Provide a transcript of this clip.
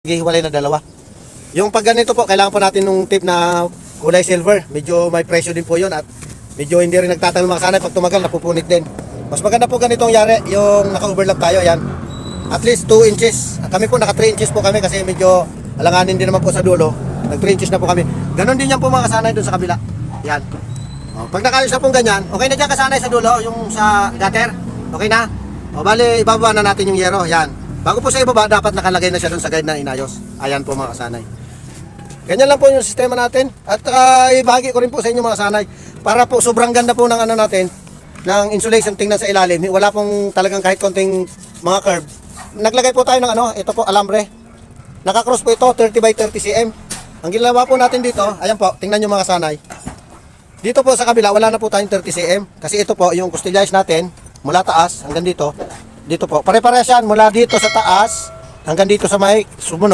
hiwalay na dalawa. Yung pag ganito po, kailangan po natin nung tip na kulay silver. Medyo may presyo din po yun at medyo hindi rin nagtatanong mga sanay. Pag tumagal, napupunit din. Mas maganda po ganitong yari, yung naka-overlap tayo, yan. At least 2 inches. Kami po naka 3 inches po kami kasi medyo alanganin din naman po sa dulo. Nag 3 inches na po kami. Ganon din yan po mga kasanay dun sa kabila. Yan. O, pag nakayos na pong ganyan, okay na dyan kasanay sa dulo, yung sa gutter. Okay na? O bali, ibababa na natin yung yero. Yan. Bago po sa ibaba, dapat nakalagay na siya dun sa guide na inayos. Ayan po mga kasanay. Ganyan lang po yung sistema natin. At ibahagi ko rin po sa inyo mga kasanay. Para po sobrang ganda po ng ano natin, ng insulation tingnan sa ilalim. Wala pong talagang kahit konting mga curve. Naglagay po tayo ng ano, ito po alambre. Naka-cross po ito, 30 by 30 cm. Ang ginawa po natin dito, ayan po, tingnan nyo mga kasanay. Dito po sa kabila, wala na po tayong 30 cm. Kasi ito po, yung customized natin, mula taas hanggang dito. Dito po, pare-parehas yan mula dito sa taas hanggang dito sa may sumunod.